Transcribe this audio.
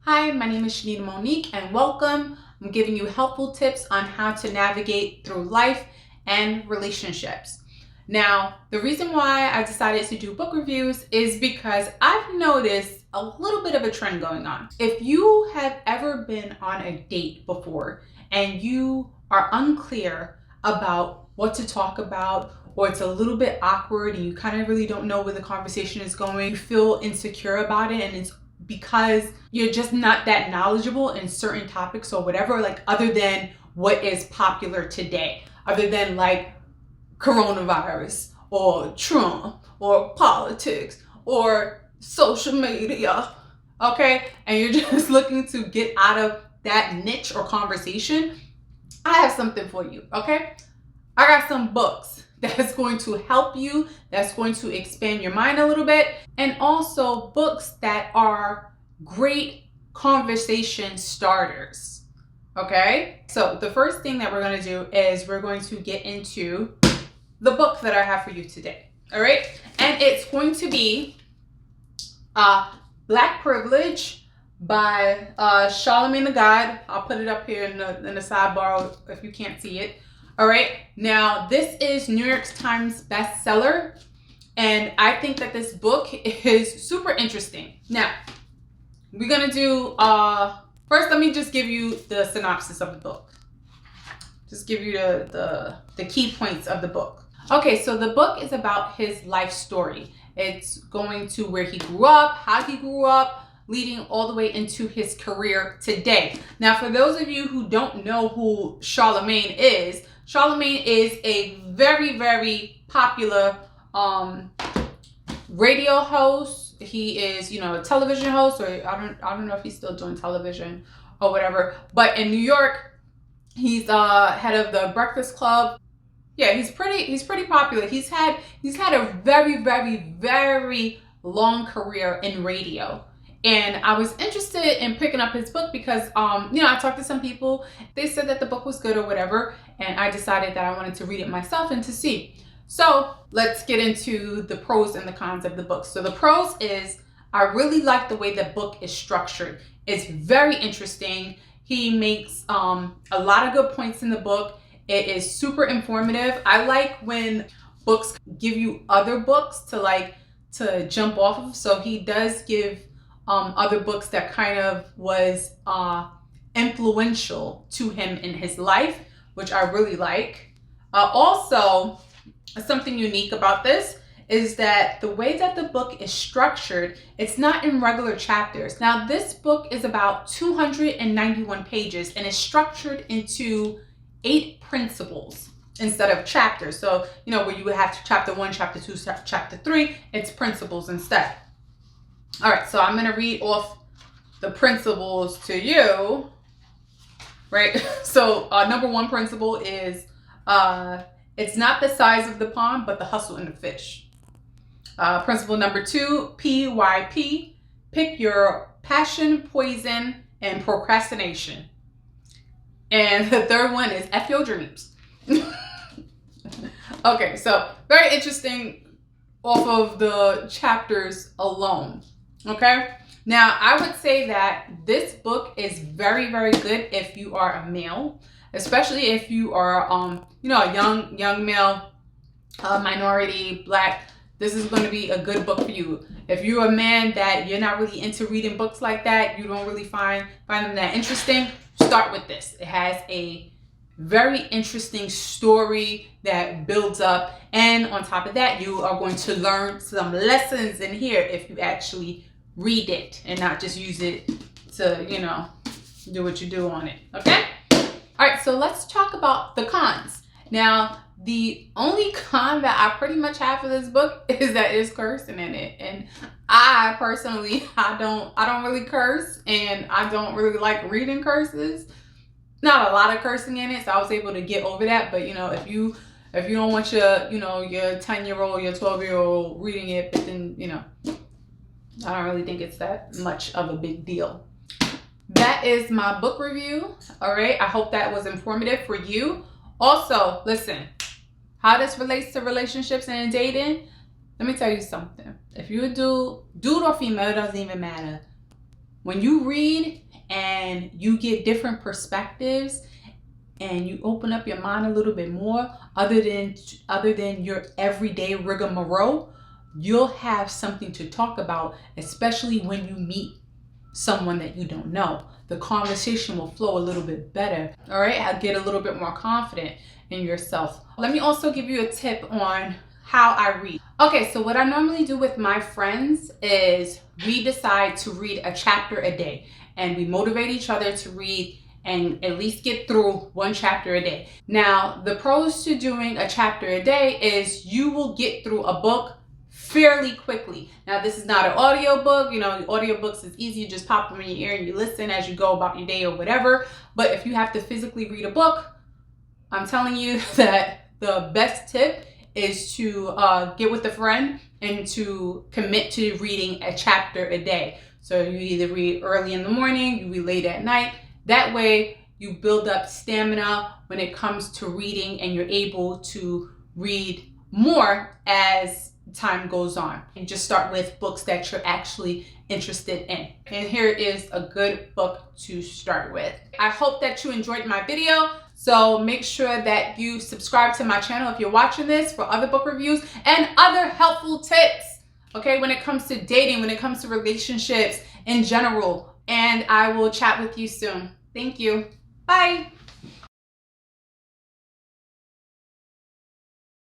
Hi, my name is Shaneida Monique and welcome. I'm giving you helpful tips on how to navigate through life and relationships. Now, the reason why I decided to do book reviews is because I've noticed a little bit of a trend going on. If you have ever been on a date before and you are unclear about what to talk about, or it's a little bit awkward and you kind of really don't know where the conversation is going, you feel insecure about it, and it's because you're just not that knowledgeable in certain topics or whatever, like other than what is popular today, other than like coronavirus or Trump or politics or social media, okay? And you're just looking to get out of that niche or conversation, I have something for you, okay? I got some books that's going to help you, that's going to expand your mind a little bit, and also books that are great conversation starters, okay? So the first thing that we're going to do is we're going to get into the book that I have for you today, all right? And it's going to be Black Privilege by Charlemagne the God. I'll put it up here in the sidebar if you can't see it. All right, now this is New York Times bestseller, and I think that this book is super interesting. Now, we're gonna do, first let me just give you the synopsis of the book. Just give you the key points of the book. Okay, so the book is about his life story. It's going to where he grew up, how he grew up, leading all the way into his career today. Now, for those of you who don't know who Charlemagne is a very, very popular radio host. He is, a television host, or I don't know if he's still doing television or whatever. But in New York, he's head of the Breakfast Club. Yeah, he's pretty popular. He's had a very, very, very long career in radio. And I was interested in picking up his book because, I talked to some people. They said that the book was good or whatever. And I decided that I wanted to read it myself and to see. So let's get into the pros and the cons of the book. So the pros is I really like the way the book is structured. It's very interesting. He makes a lot of good points in the book. It is super informative. I like when books give you other books to jump off of. So he does give other books that kind of was influential to him in his life, which I really like. Also, something unique about this is that the way that the book is structured, it's not in regular chapters. Now, this book is about 291 pages and is structured into 8 principles instead of chapters. So, where you would have chapter 1, chapter 2, chapter 3, it's principles instead. All right, so I'm going to read off the principles to you, right? So number 1 principle is it's not the size of the pond, but the hustle in the fish. Principle number 2, PYP, pick your passion, poison, and procrastination. And the third one is F your dreams. Okay, so very interesting off of the chapters alone. Okay, now I would say that this book is very, very good if you are a male, especially if you are a young male, minority, Black. This is going to be a good book for you. If you're a man that you're not really into reading books like that, you don't really find them that interesting, start with this. It has a very interesting story that builds up, and on top of that, you are going to learn some lessons in here if you actually read it and not just use it to, do what you do on it. Okay? All right, so let's talk about the cons. Now, the only con that I pretty much have for this book is that there's cursing in it. And I personally, I don't really curse, and I don't really like reading curses. Not a lot of cursing in it, so I was able to get over that. But if you don't want your your 10-year-old, your 12-year-old reading it, but then I don't really think it's that much of a big deal. That is my book review. All right, I hope that was informative for you. Also, listen, how this relates to relationships and dating, let me tell you something. If you're a dude or female, it doesn't even matter. When you read and you get different perspectives and you open up your mind a little bit more, other than your everyday rigmarole, you'll have something to talk about, especially when you meet someone that you don't know. The conversation will flow a little bit better. All right, I'll get a little bit more confident in yourself. Let me also give you a tip on how I read. Okay, so what I normally do with my friends is we decide to read a chapter a day, and we motivate each other to read and at least get through one chapter a day. Now, the pros to doing a chapter a day is you will get through a book fairly quickly. Now, this is not an audio book. You know, audiobooks is easy. You just pop them in your ear and you listen as you go about your day or whatever. But if you have to physically read a book, I'm telling you that the best tip is to get with a friend and to commit to reading a chapter a day. So you either read early in the morning, you read late at night. That way you build up stamina when it comes to reading, and you're able to read more as time goes on. And just start with books that you're actually interested in. And here is a good book to start with. I hope that you enjoyed my video. So make sure that you subscribe to my channel if you're watching this for other book reviews and other helpful tips, okay, when it comes to dating, when it comes to relationships in general. And I will chat with you soon. Thank you. Bye.